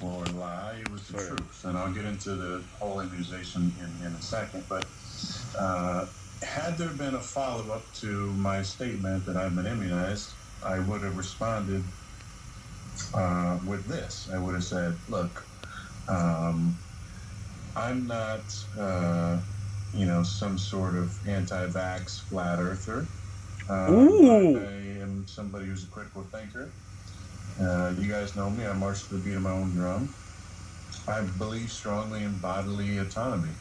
or lie. It was the truth. And I'll get into the whole immunization in a second. But had there been a follow-up to my statement that I've been immunized, I would have responded with this. I would have said, look, I'm not, some sort of anti-vax flat earther. I am somebody who's a critical thinker. You guys know me. I march to the beat of my own drum. I believe strongly in bodily autonomy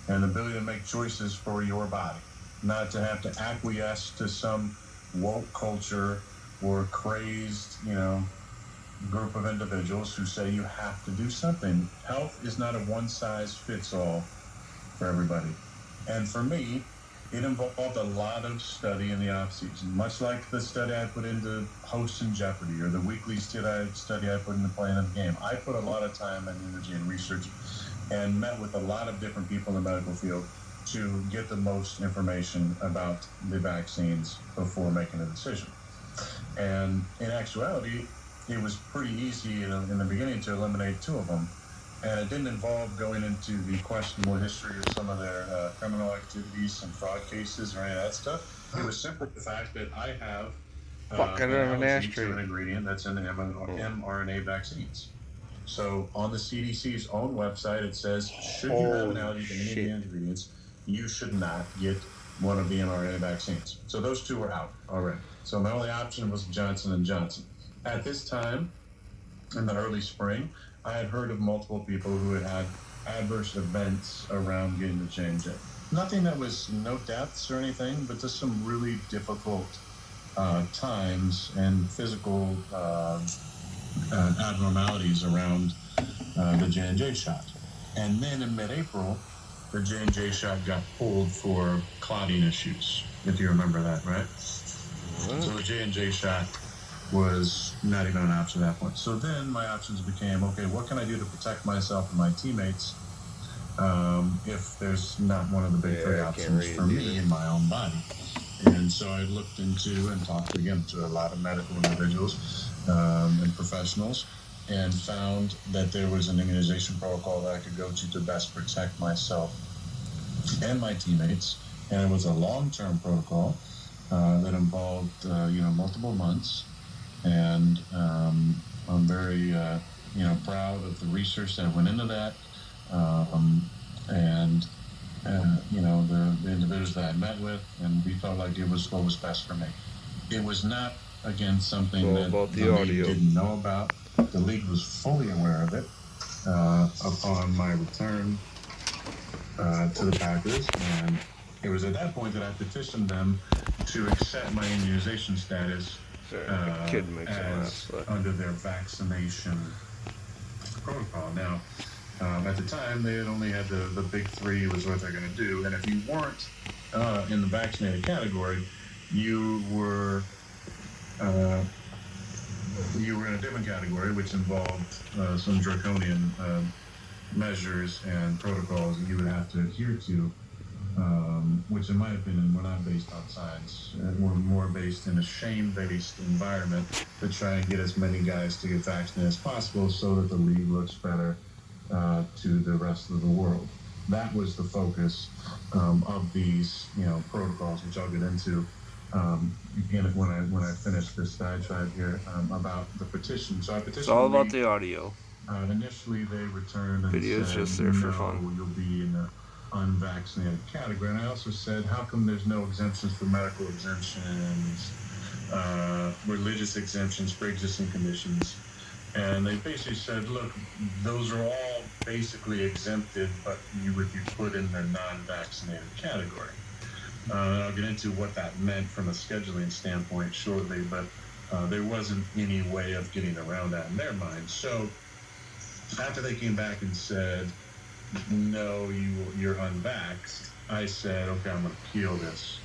and the ability to make choices for your body, not to have to acquiesce to some woke culture or crazed, group of individuals who say you have to do something. Health is not a one-size-fits-all for everybody. And for me, it involved a lot of study in the off-season, much like the study I put into hosting Jeopardy or the weekly study I put into playing the game. I put a lot of time and energy and research and met with a lot of different people in the medical field to get the most information about the vaccines before making a decision. And in actuality, it was pretty easy in the beginning to eliminate two of them. And it didn't involve going into the questionable history of some of their criminal activities and fraud cases or any of that stuff. It was simply the fact that I have an allergy to an ingredient that's in the mRNA vaccines. So on the CDC's own website, it says, should you have an allergy to any of the ingredients, you should not get one of the mRNA vaccines. So those two were out already. So my only option was Johnson & Johnson. At this time, in the early spring, I had heard of multiple people who had adverse events around getting the J&J. Nothing that was no deaths or anything, but just some really difficult times and physical abnormalities around the J&J shot. And then in mid-April, the J&J shot got pulled for clotting issues, if you remember that, right? So the J&J shot was not even an option at that point. So then my options became, okay, what can I do to protect myself and my teammates if there's not one of the big three options for me in my own body? And so I looked into and talked again to a lot of medical individuals and professionals and found that there was an immunization protocol that I could go to best protect myself and my teammates. And it was a long-term protocol that involved, multiple months. And I'm very, proud of the research that went into that, the individuals that I met with, and we felt like it was what was best for me. It was not, again, something that the league didn't know about. The league was fully aware of it upon my return to the Packers, and it was at that point that I petitioned them to accept my immunization status as under their vaccination protocol. Now, at the time, they had only had the big three was what they're going to do, and if you weren't in the vaccinated category, you were in a different category, which involved some draconian measures and protocols that you would have to adhere to. Which in my opinion were not based on science. Were more based in a shame-based environment to try and get as many guys to get vaccinated as possible so that the league looks better to the rest of the world. That was the focus of these, protocols, which I'll get into when I finish this diatribe here about the petition. So I petitioned. It's all about the audio. Initially, they returned and Video's said, just there for fun. You'll be in the unvaccinated category. And I also said, how come there's no exemptions for medical exemptions, religious exemptions, pre-existing conditions? And they basically said, look, those are all basically exempted, but you would be put in the non-vaccinated category. I'll get into what that meant from a scheduling standpoint shortly, but there wasn't any way of getting around that in their mind. So after they came back and said, no, you're unvaxxed, I said, okay, I'm going to appeal this.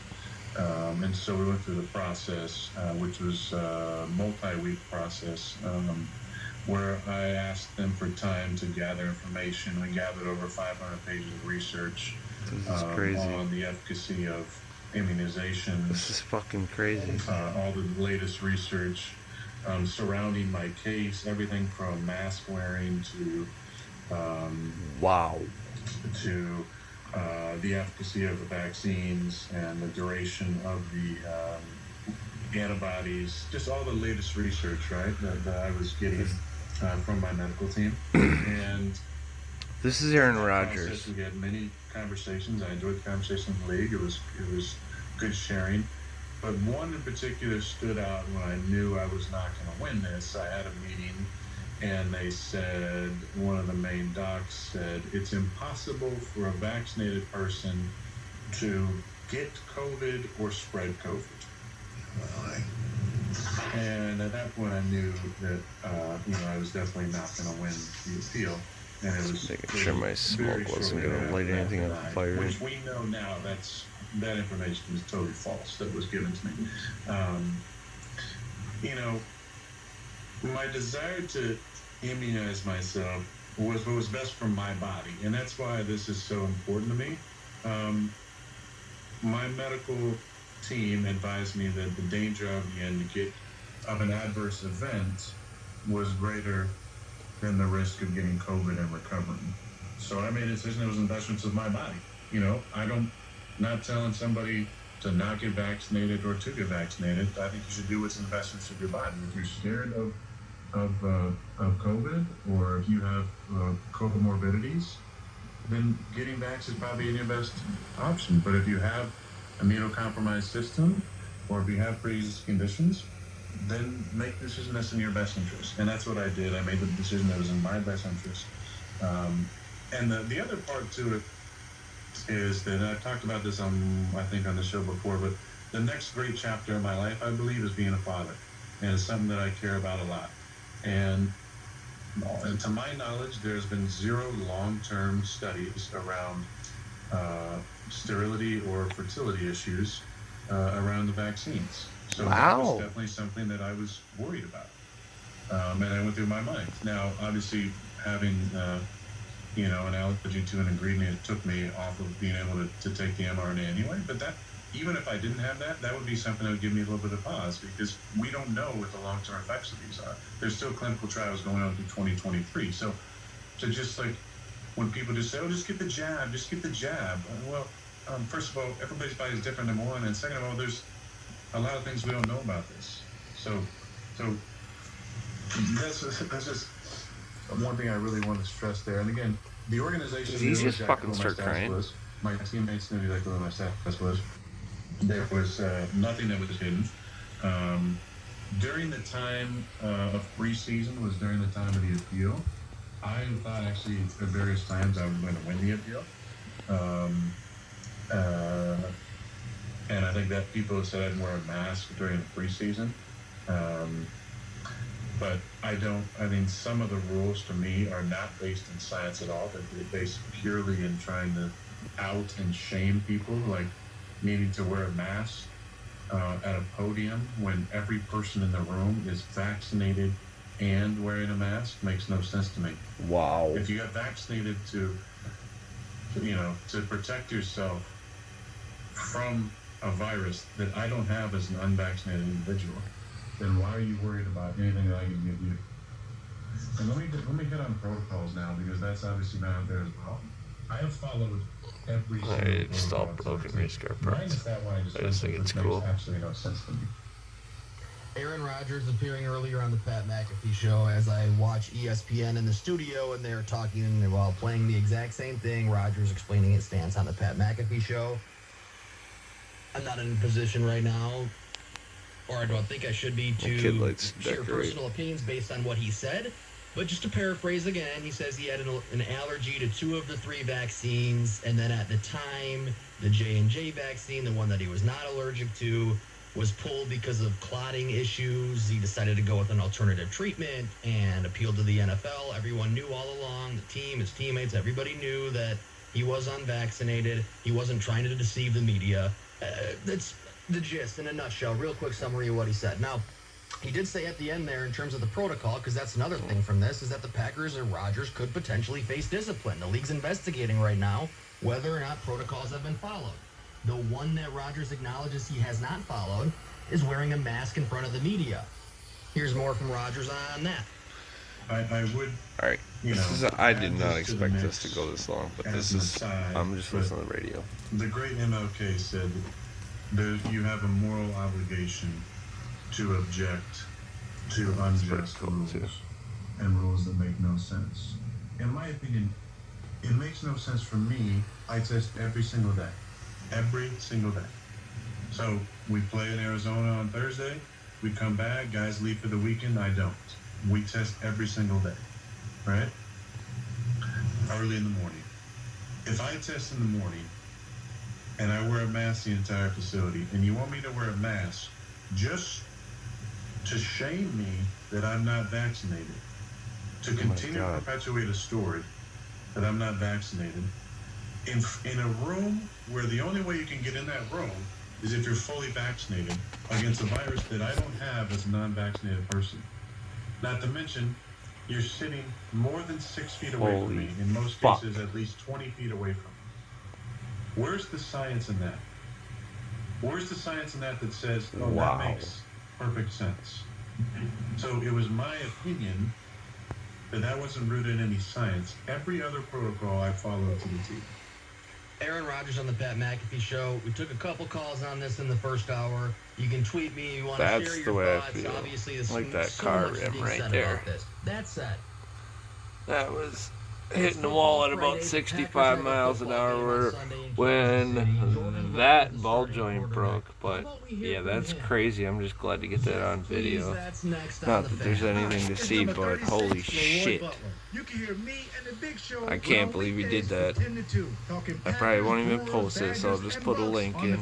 And so we went through the process, which was a multi-week process, where I asked them for time to gather information. We gathered over 500 pages of research on the efficacy of immunization. This is fucking crazy. All the latest research surrounding my case, everything from mask wearing to Wow. the efficacy of the vaccines and the duration of the antibodies, just all the latest research, right, that I was getting from my medical team. And This is Aaron in that Rodgers. process, we had many conversations. I enjoyed the conversation in the league. It was good sharing. But one in particular stood out when I knew I was not going to win this. I had a meeting, and they said, one of the main docs said, it's impossible for a vaccinated person to get COVID or spread COVID. And at that point, I knew that I was definitely not going to win the appeal. And it was Making sure my smoke wasn't going to light anything on fire. Which we know now that information is totally false that was given to me. My desire to immunize myself was what was best for my body, and that's why this is so important to me. My medical team advised me that the danger of an adverse event was greater than the risk of getting COVID and recovering. So I made a decision that was investments of my body. Not telling somebody to not get vaccinated or to get vaccinated. I think you should do what's investments of your body. If you're scared of COVID, or if you have comorbidities, then getting vaccinated is probably your best option. But if you have immunocompromised system, or if you have pre-existing conditions, then make the decision that's in your best interest. And that's what I did. I made the decision that was in my best interest. And the other part to it is that, and I've talked about this on the show before, but the next great chapter in my life, I believe, is being a father. And it's something that I care about a lot. And to my knowledge, there's been 0 long-term studies around sterility or fertility issues around the vaccines. So that was definitely something that I was worried about. And I went through my mind. Now, obviously, having an allergy to an ingredient took me off of being able to take the mRNA anyway. But that, even if I didn't have that would be something that would give me a little bit of pause, because we don't know what the long-term effects of these are. There's still clinical trials going on through 2023. So to just when people just say, just get the jab. Well, first of all, everybody's body is different, number one. And second of all, there's a lot of things we don't know about this. So that's just one thing I really want to stress there. And again, the organization Did he just fucking start crying? My teammates knew exactly what my status was. There was nothing that was hidden. During the time of preseason was during the time of the appeal. I thought actually at various times I was going to win the appeal. And I think that people said I didn't wear a mask during the preseason. But some of the rules to me are not based in science at all. They're based purely in trying to out and shame people, like needing to wear a mask at a podium when every person in the room is vaccinated and wearing a mask makes no sense to me. Wow. If you got vaccinated to protect yourself from a virus that I don't have as an unvaccinated individual, then why are you worried about anything that I can give you? And let me hit on protocols now, because that's obviously not out there as well. I have followed every single protocol. Stop broken race car parts. I just think it's cool. Makes absolutely no sense to me. Aaron Rodgers appearing earlier on the Pat McAfee show as I watch ESPN in the studio, and they're talking while playing the exact same thing. Rodgers explaining his stance on the Pat McAfee show. I'm not in a position right now, or I don't think I should be, to share personal opinions based on what he said. But just to paraphrase again, he says he had an allergy to 2 of the 3 vaccines, and then at the time, the J&J vaccine, the one that he was not allergic to, was pulled because of clotting issues. He decided to go with an alternative treatment and appealed to the NFL. Everyone knew all along, the team, his teammates, everybody knew that he was unvaccinated. He wasn't trying to deceive the media. That's the gist in a nutshell. Real quick summary of what he said. Now, he did say at the end there, in terms of the protocol, because that's another thing from this, is that the Packers or Rodgers could potentially face discipline. The league's investigating right now whether or not protocols have been followed. The one that Rodgers acknowledges he has not followed is wearing a mask in front of the media. Here's more from Rogers on that. I would. All right. You This is. know, I did add not this to the expect this mix to go this long, but as this an is. aside, I'm just but listening to the radio. The great MLK said that you have a moral obligation to object to unjust cool, rules too. and rules that make no sense. In my opinion, it makes no sense for me. I test every single day. Every single day. So we play in Arizona on Thursday. We come back. Guys leave for the weekend. I don't. We test every single day. Right? Early in the morning. If I test in the morning and I wear a mask the entire facility, and you want me to wear a mask just to shame me that I'm not vaccinated, to continue to God. perpetuate a story that I'm not vaccinated, in a room where the only way you can get in that room is if you're fully vaccinated against a virus that I don't have as a non-vaccinated person. Not to mention, you're sitting more than 6 feet away from Holy me, in most fuck. cases at least 20 feet away from me. Where's the science in that? Where's the science in that says, oh, Wow. that makes perfect sense? So it was my opinion that wasn't rooted in any science. Every other protocol I followed to the T. Aaron Rodgers on the Pat McAfee Show. We took a couple calls on this in the first hour. You can tweet me if you want to That's share the your way I thoughts. feel. Obviously, there's Like that so car much rim being right said there. about this. That said, That was hitting the wall at about 65 miles an hour when that ball joint broke. But yeah, that's crazy. I'm just glad to get that on video. Not that there's anything to see, but holy shit. I can't believe he did that. I probably won't even post it, so I'll just put a link in.